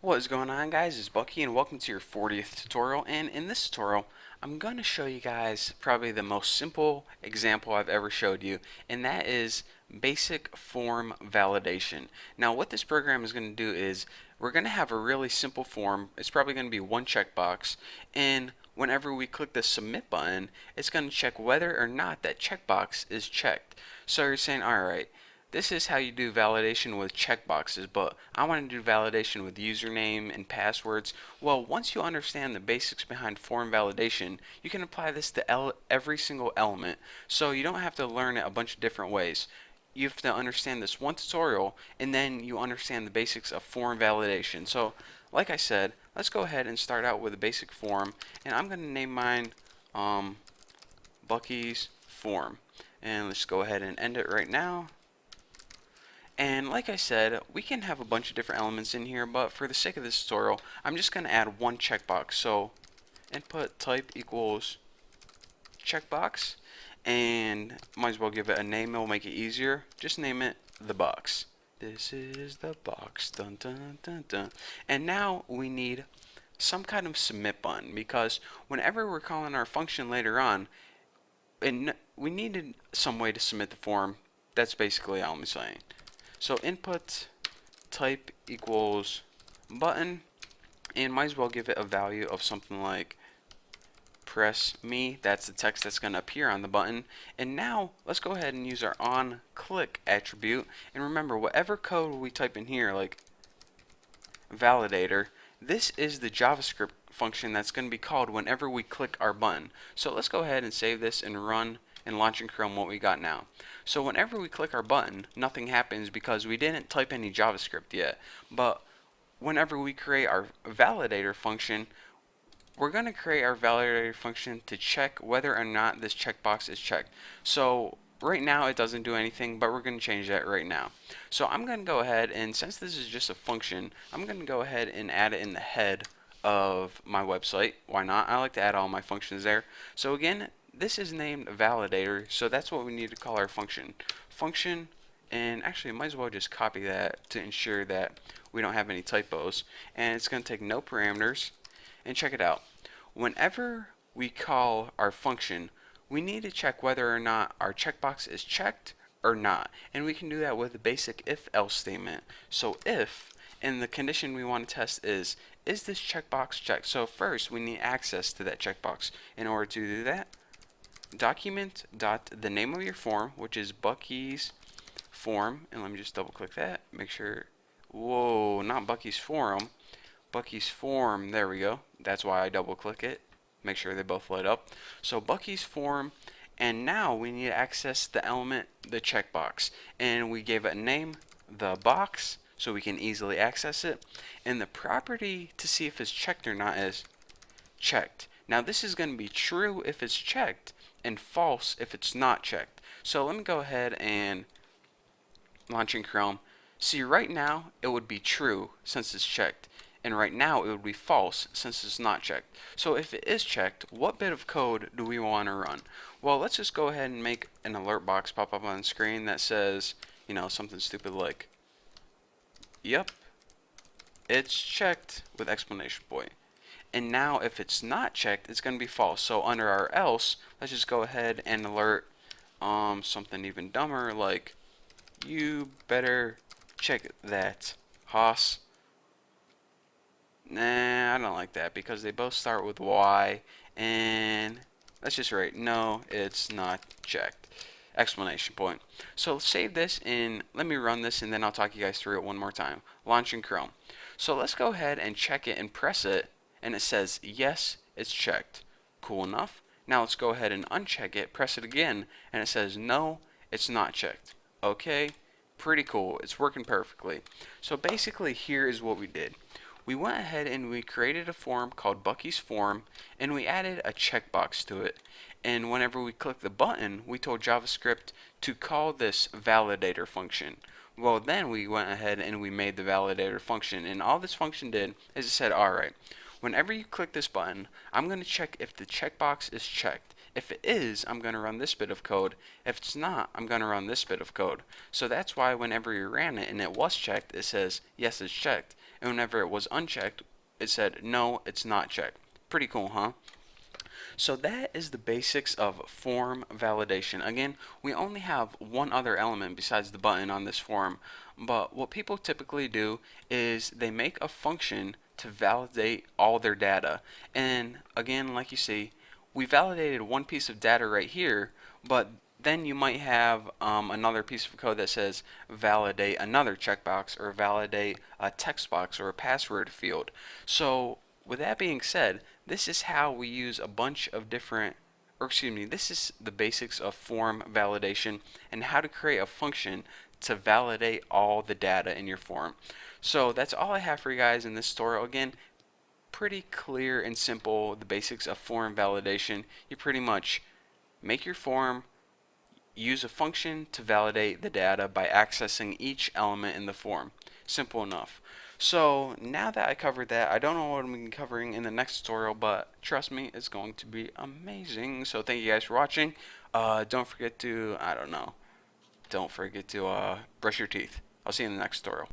What is going on, guys? It's Bucky and welcome to your 40th tutorial. And in this tutorial I'm going to show you guys probably the most simple example I've ever showed you, and that is basic form validation. Now what this program is going to do is we're going to have a really simple form. It's probably going to be one checkbox, and whenever we click the submit button it's going to check whether or not that checkbox is checked. So you're saying, alright, this is how you do validation with checkboxes, but I want to do validation with username and passwords. Well, once you understand the basics behind form validation, you can apply this to every single element, so you don't have to learn it a bunch of different ways. You have to understand this one tutorial, and then you understand the basics of form validation. So, like I said, let's go ahead and start out with a basic form, and I'm going to name mine Bucky's form. And let's go ahead and end it right now. And like I said, we can have a bunch of different elements in here, but for the sake of this tutorial, I'm just going to add one checkbox. So input type equals checkbox, and might as well give it a name. It'll make it easier. Just name it the box. This is the box. Dun, dun, dun, dun. And now we need some kind of submit button, because whenever we're calling our function later on, and we needed some way to submit the form. That's basically all I'm saying. So input type equals button, and might as well give it a value of something like press me. That's the text that's going to appear on the button. And now let's go ahead and use our on click attribute, and remember, whatever code we type in here, like validator, this is the JavaScript function that's going to be called whenever we click our button. So let's go ahead and save this and run and launch in Chrome what we got now. So whenever we click our button, nothing happens because we didn't type any JavaScript yet. But whenever we create our validator function, we're going to create our validator function to check whether or not this checkbox is checked. So right now it doesn't do anything, but we're going to change that right now. So I'm going to go ahead, and since this is just a function, I'm going to go ahead and add it in the head of my website. Why not? I like to add all my functions there. So again, this is named validator, so that's what we need to call our function. Function, and actually I might as well just copy that to ensure that we don't have any typos. And it's going to take no parameters, and check it out. Whenever we call our function, we need to check whether or not our checkbox is checked or not. And we can do that with a basic if-else statement. So if, and the condition we want to test is this checkbox checked? So first we need access to that checkbox. In order to do that, document dot the name of your form, which is Bucky's form, and let me just double click that, make sure, whoa, not Bucky's forum, Bucky's form, there we go. That's why I double click it, make sure they both light up. So Bucky's form, and now we need to access the element, the checkbox, and we gave it a name, the box, so we can easily access it. And the property to see if it's checked or not is checked. Now this is going to be true if it's checked and false if it's not checked. So let me go ahead and launch in Chrome. See, right now it would be true since it's checked, and right now it would be false since it's not checked. So if it is checked, what bit of code do we want to run? Well, let's just go ahead and make an alert box pop up on the screen that says, you know, something stupid like, yep, it's checked with exclamation point. And now if it's not checked, it's going to be false. So under our else, let's just go ahead and alert something even dumber, like, you better check that, Hoss. Nah, I don't like that because they both start with Y, and let's just write, no, it's not checked, exclamation point. So save this, and let me run this, and then I'll talk you guys through it one more time. Launch in Chrome. So let's go ahead and check it and press it, and it says yes, it's checked. Cool enough. Now let's go ahead and uncheck it, press it again, and it says no, it's not checked. Okay, pretty cool, it's working perfectly. So basically here is what we did. We went ahead and we created a form called Bucky's form, and we added a checkbox to it. And whenever we click the button, we told JavaScript to call this validator function. Well, then we went ahead and we made the validator function, and all this function did is it said, alright, whenever you click this button, I'm going to check if the checkbox is checked. If it is, I'm going to run this bit of code. If it's not, I'm going to run this bit of code. So that's why whenever you ran it and it was checked, it says, yes, it's checked. and whenever it was unchecked, it said no, it's not checked. Pretty cool, huh? So that is the basics of form validation. Again, we only have one other element besides the button on this form, but what people typically do is they make a function to validate all their data. And again, like you see, we validated one piece of data right here, but then you might have another piece of code that says validate another checkbox or validate a text box or a password field. So with that being said, this is how we use a bunch of different, or excuse me, this is the basics of form validation and how to create a function to validate all the data in your form. So that's all I have for you guys in this tutorial. Again, pretty clear and simple, the basics of form validation. You pretty much make your form, use a function to validate the data by accessing each element in the form. Simple enough. So now that I covered that, I don't know what I'm going to be covering in the next tutorial, but trust me, it's going to be amazing. So thank you guys for watching. Don't forget to, I don't know, don't forget to brush your teeth. I'll see you in the next tutorial.